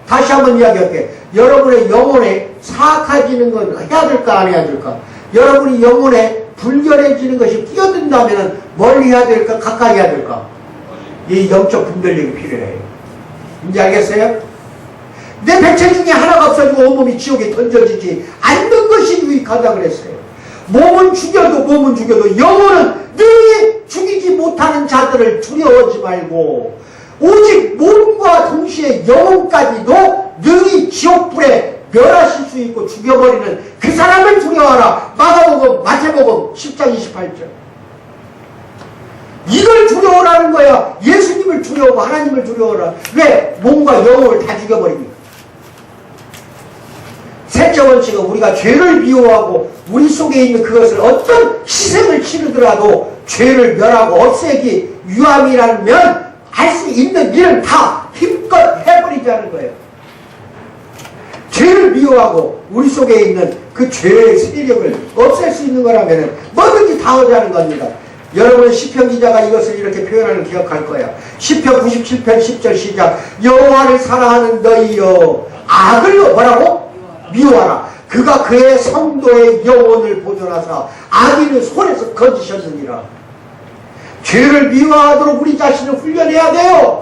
다시 한번 이야기할게. 여러분의 영혼에 사악해지는 건 해야 될까 안 해야 될까? 여러분이 영혼에 불결해지는 것이 끼어든다면 뭘 해야 될까? 가까이 해야 될까? 이 영적 분별력이 필요해요. 이제 알겠어요? 내 백체 중에 하나가 없어지고 온몸이 지옥에 던져지지 않는 것이 유익하다 그랬어요. 몸은 죽여도 영혼은 능히 죽이지 못하는 자들을 두려워하지 말고 오직 몸과 동시에 영혼까지도 능히 지옥불에 멸하실 수 있고 죽여버리는 그 사람을 두려워하라. 마태복음 10장 28절. 이걸 두려워라는 거야. 예수님을 두려워하고 하나님을 두려워라. 왜? 몸과 영혼을 다 죽여버리니까. 셋째 원칙은 우리가 죄를 미워하고 우리 속에 있는 그것을 어떤 희생을 치르더라도 죄를 멸하고 없애기 위함이라면 할 수 있는 일을 다 힘껏 해버리자는 거예요. 죄를 미워하고 우리 속에 있는 그 죄의 세력을 없앨 수 있는 거라면 뭐든지 다 하자는 겁니다. 여러분 시편 기자가 이것을 이렇게 표현하는 기억할 거야. 시편 97편 10절 시작. 여호와를 사랑하는 너희여 악을 뭐라고? 미워하라. 그가 그의 성도의 영혼을 보존하사 악인의 손에서 건지셨느니라. 죄를 미워하도록 우리 자신을 훈련해야 돼요.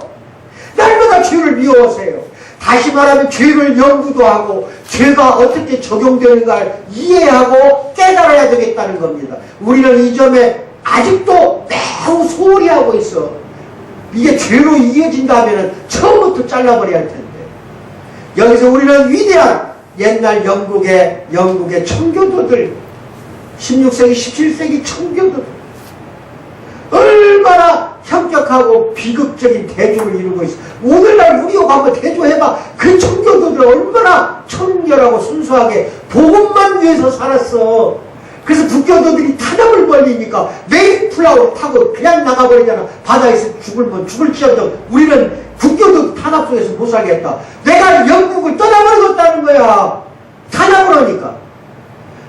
날마다 죄를 미워하세요. 다시 말하면 죄를 연구도 하고 죄가 어떻게 적용되는가를 이해하고 깨달아야 되겠다는 겁니다. 우리는 이 점에 아직도 매우 소홀히 하고 있어. 이게 죄로 이어진다면 처음부터 잘라버려야 할 텐데. 여기서 우리는 위대한 옛날 영국의 청교도들 16세기 17세기 청교도들 얼마나 현격하고 비극적인 대조를 이루고 있어. 오늘날 우리하고 한번 대조해봐. 그 청교도들 얼마나 청결하고 순수하게 복음만 위해서 살았어. 그래서 북교도들이 탄압을 벌리니까 메이플라워를 타고 그냥 나가버리잖아. 바다에서 죽을지언정 우리는 북교도 탄압 속에서 못 살겠다. 내가 영국을 떠나버리겠다는 거야. 탄압을 하니까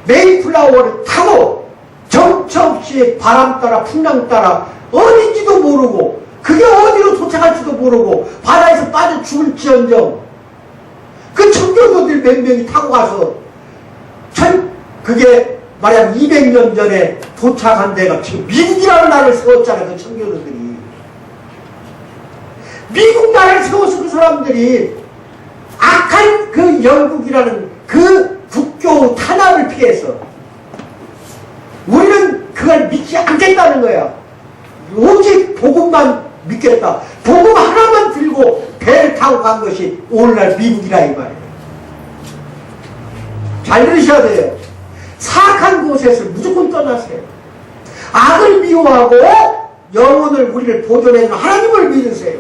메이플라워를 타고 정처 없이 바람 따라 풍랑 따라 어딘지도 모르고 그게 어디로 도착할지도 모르고 바다에서 빠져 죽을지언정 그 청교도들 몇 명이 타고 가서 그게 말하자면 200년 전에 도착한 데가 지금 미국이라는 나라를 세웠잖아. 그 청교도들이 미국 나라를 세워서 그 사람들이 악한 그 영국이라는 그 국교 탄압을 피해서 우리는 그걸 믿지 않겠다는 거야. 오직 복음만 믿겠다. 복음 하나만 들고 배를 타고 간 것이 오늘날 미국이라 이 말이에요. 잘 들으셔야 돼요. 사악한 곳에서 무조건 떠나세요. 악을 미워하고 영혼을 우리를 보존해주는 하나님을 믿으세요.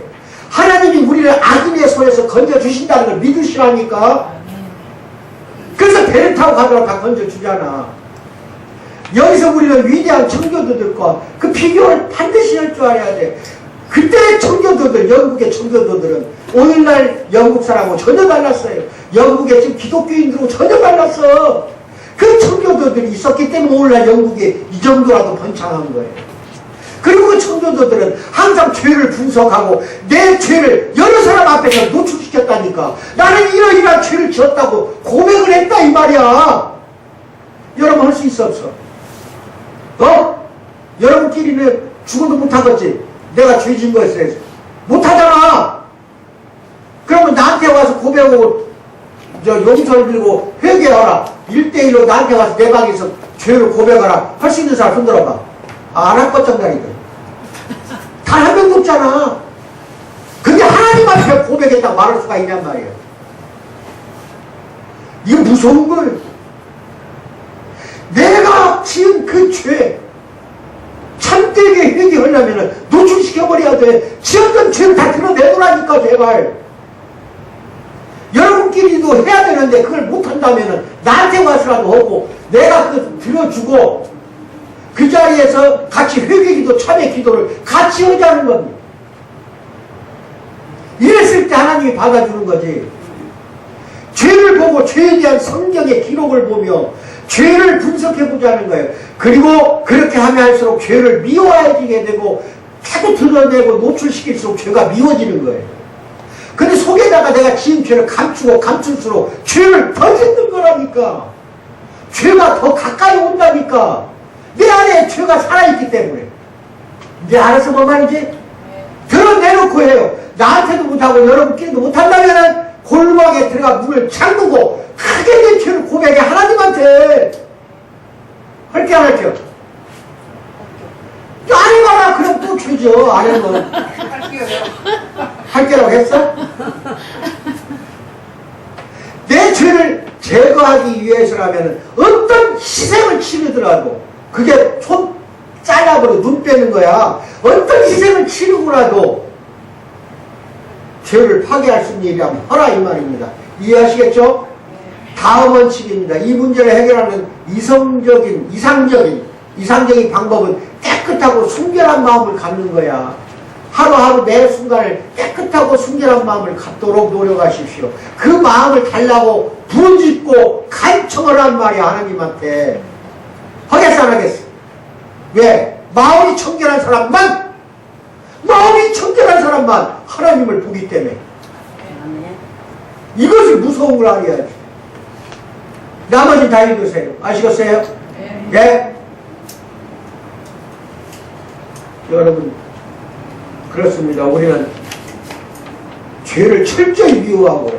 하나님이 우리를 악인의 손에서 건져주신다는 걸 믿으시라니까. 그래서 배를 타고 가더라도 다 건져주잖아. 여기서 우리는 위대한 청교도들과 그 비교를 반드시 할 줄 알아야 돼. 그때의 청교도들, 영국의 청교도들은 오늘날 영국 사람하고 전혀 달랐어요. 영국의 지금 기독교인들하고 전혀 달랐어. 그 청교도들이 있었기 때문에 오늘날 영국이 이 정도라도 번창한 거예요. 그리고 그 청교도들은 항상 죄를 분석하고 내 죄를 여러 사람 앞에서 노출시켰다니까. 나는 이러이러한 죄를 지었다고 고백을 했다 이 말이야. 여러분 할 수 있어 없어? 여러분끼리는 죽어도 못하겠지. 내가 죄 지은 거였어. 못하잖아. 그러면 나한테 와서 고백하고 용서를 빌고 회개하라. 1대1로 나한테 와서 내 방에서 죄를 고백하라. 할 수 있는 사람 손들어봐. 안 할 것정다니까. 단 한 명도 없잖아. 근데 하나님 앞에 고백했다고 말할 수가 있냔 말이에요. 이거 무서운 거예요. 내가 지은 그 죄 참되게 제발. 여러분끼리도 해야 되는데 그걸 못한다면 나한테 와서라도 하고 내가 그 들어주고 그 자리에서 같이 회개기도 참회 기도를 같이 하자는 겁니다. 이랬을 때 하나님이 받아주는 거지. 죄를 보고 죄에 대한 성경의 기록을 보며 죄를 분석해 보자는 거예요. 그리고 그렇게 하면 할수록 죄를 미워해지게 되고 자꾸 드러내고 노출시킬수록 죄가 미워지는 거예요. 근데 속에다가 내가 지은 죄를 감추고 감출수록 죄를 더 짓는 거라니까. 죄가 더 가까이 온다니까. 내 안에 죄가 살아있기 때문에. 이제 알아서 뭐 말이지? 드러내놓고 해요. 나한테도 못하고 여러분끼리도 못한다면은 골목에 들어가 문을 잠그고 크게 된 죄를 고백해 하나님한테. 할게 안 할게요? 안 해봐라. 그럼 또 죄죠. 안 해보면. 할게라고 했어? 내 죄를 제거하기 위해서라면 어떤 희생을 치르더라도 그게 손 잘라버려 눈 빼는 거야. 어떤 희생을 치르고라도 죄를 파괴할 수 있는 일이라면 하라 이 말입니다. 이해하시겠죠? 다음 원칙입니다. 이 문제를 해결하는 이상적인 방법은 깨끗하고 순결한 마음을 갖는 거야. 하루하루 매 순간을 깨끗하고 순결한 마음을 갖도록 노력하십시오. 그 마음을 달라고 부르짖고 간청을 한 말이야 하나님한테. 하겠어 안 하겠어? 왜? 마음이 청결한 사람만 하나님을 보기 때문에. 이것이 무서운 걸 알아야지. 나머지 다 읽으세요. 아시겠어요? 예? 여러분 그렇습니다. 우리는 죄를 철저히 미워하고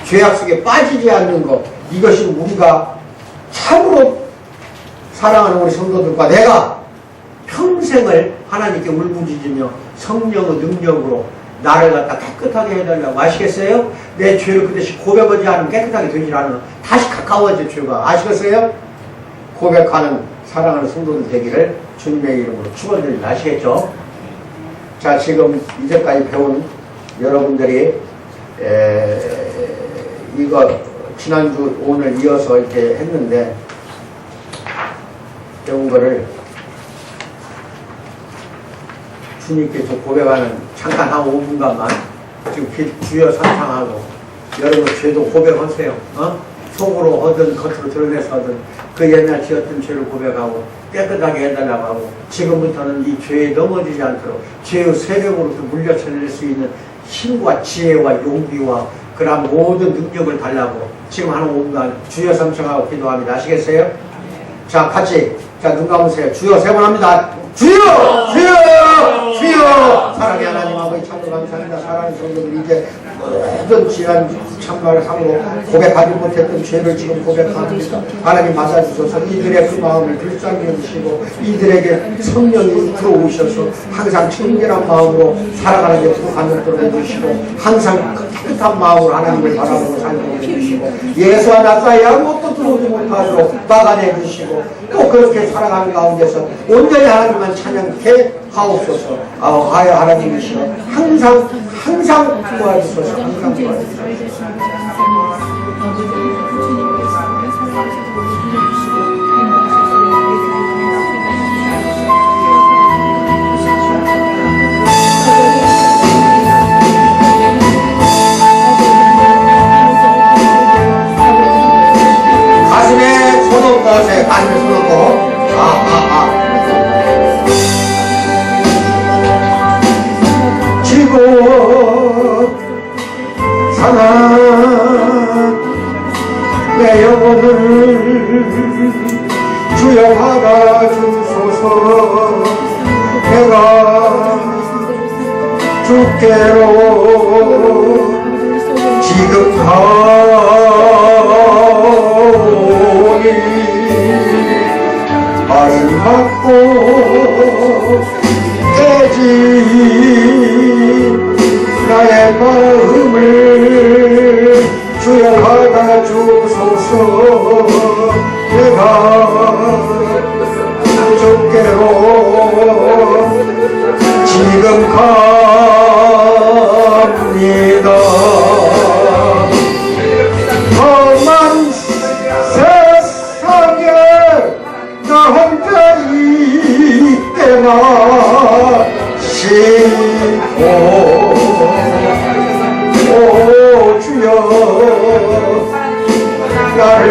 죄악 속에 빠지지 않는 것, 이것이 우리가 참으로 사랑하는 우리 성도들과 내가 평생을 하나님께 울부짖으며 성령의 능력으로 나를 갖다 깨끗하게 해달라고. 아시겠어요? 내 죄를 그 대신 고백하지 않으면 깨끗하게 되질 않아. 다시 가까워져 죄가. 아시겠어요? 고백하는 사랑하는 성도들 되기를 주님의 이름으로 축원드립니다. 아시겠죠? 자, 지금 이제까지 배운 여러분들이 이거 지난주 오늘 이어서 이렇게 했는데 배운 거를 주님께 좀 고백하는 잠깐 한 5분간만 지금 주여 상상하고 여러분 죄도 고백하세요. 속으로 하든 겉으로 드러내서 하든 그 옛날 지었던 죄를 고백하고 깨끗하게 해달라고 하고 지금부터는 이 죄에 넘어지지 않도록 죄의 세력으로부터 물려쳐낼 수 있는 힘과 지혜와 용기와 그런 모든 능력을 달라고 지금 하는 5분간 주여 삼청하고 기도합니다. 아시겠어요? 자, 같이 눈 감으세요. 주여 세 번 합니다. 주여! 주여! 주여! 사랑의 하나님 아버지 참으로 감사합니다. 사랑하는 성도들 이제 모든 지난 참말을 상으로 고백하지 못했던 죄를 지금 고백합니다. 하나님 받아주셔서 이들의 그 마음을 불쌍히 여기시고 이들에게 성령이 들어오셔서 항상 청결한 마음으로 살아가는 데 부족함을 해주시고 항상 깨끗한 마음으로 하나님을 바라보고 살도록 해주시고 예수와 나사에 아무것도 들어오지 못하도록 막아내 주시고 또 그렇게 살아가는 가운데서 온전히 하나님만 찬양케 하옵소서. 하여 하나님이시여 항상 도와주소서. 항상 도와주소서. 가슴에 손 얹고 하세요. 가슴에 손 얹고. 지고 사랑 내 영혼을 주여 받아주소서. 내가 주께로 지금 가오니 말을 받고 깨진 나의 마음을 주여 받아주소서. 내가 주께로 지금 가니 이때만 싣고 오 주여 나를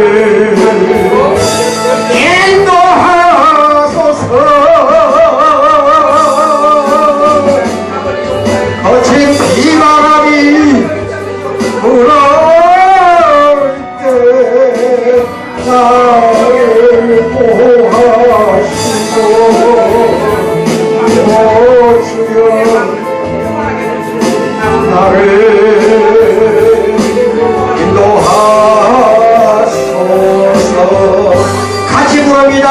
인도하소서. 거친 비바람이 불어 때 나를 보호하시고 오 주여 나를 인도하소서. 같이 부릅니다.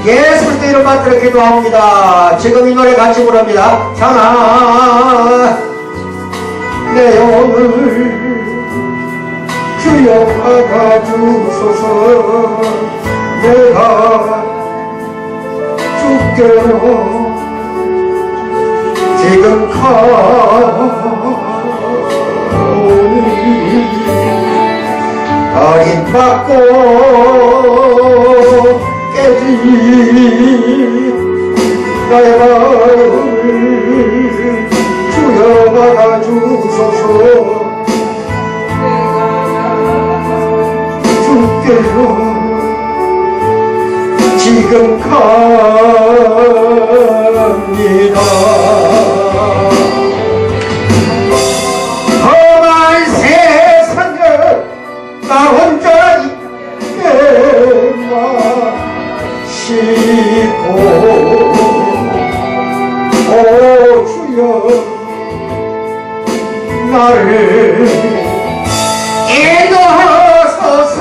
예수 때 이름 받들어 기도합니다. 지금 이 노래 같이 부릅니다. 자나 내 영혼을 주여 받아주소서. 내가 죽게로 지금 가오니 어림받고 깨진 나의 마음을 주여 받아주소서. 주께로 지금 갑니다. 험한 세상에 나 혼자 있게만 싣고 오 주여 나를 인도하소서.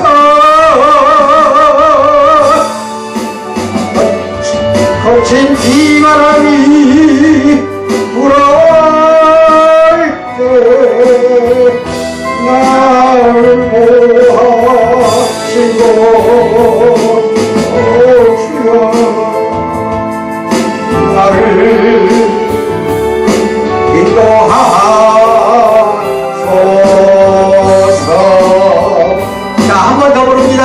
거친 비바람이 불어올 때 나를 보호하시고 오 주여 나를 인도하소서. 자, 한 번 더 부릅니다.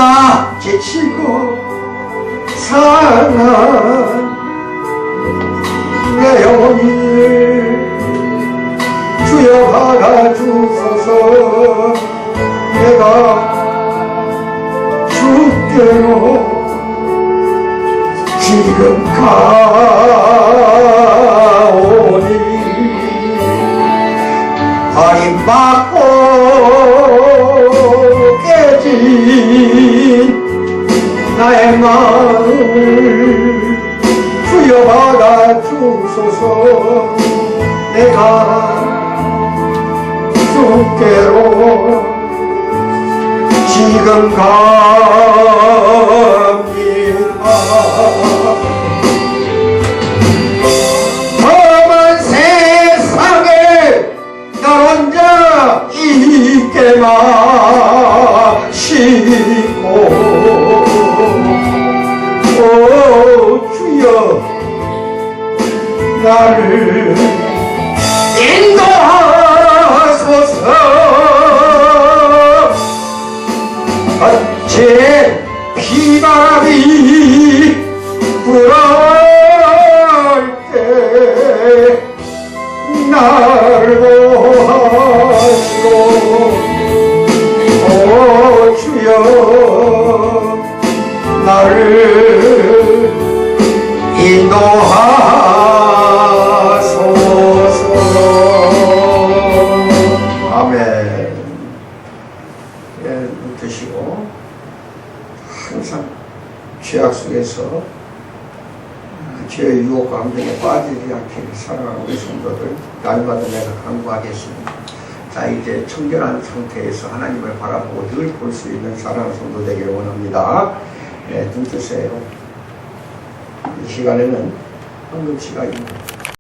지치고 상한 내 영혼을 주여 받아주소서. 내가 죽게로 지금 가오니 버림받고 깨진 나의 마음을 주여 받아주소서. 내가 주께로 지금 갑니다. 험한 세상에 나 혼자 있게만 싣고 오 주여 나를 인도하소서. 제 비바람이 불어올 때 나를 보호하시고 오 주여 나를 인도하소서. 아멘. 예, 눈 뜨시고 항상 죄악 속에서 죄의 유혹과 함정에 빠지지 않게 사랑하는 우리 성도들 날마다 내가 간구하겠습니다. 자, 이제 청결한 상태에서 하나님을 바라보고 늘 볼 수 있는 사랑하는 성도 되기를 원합니다. 네, 눈 뜨세요. 이 시간에는 황금 시간입니다.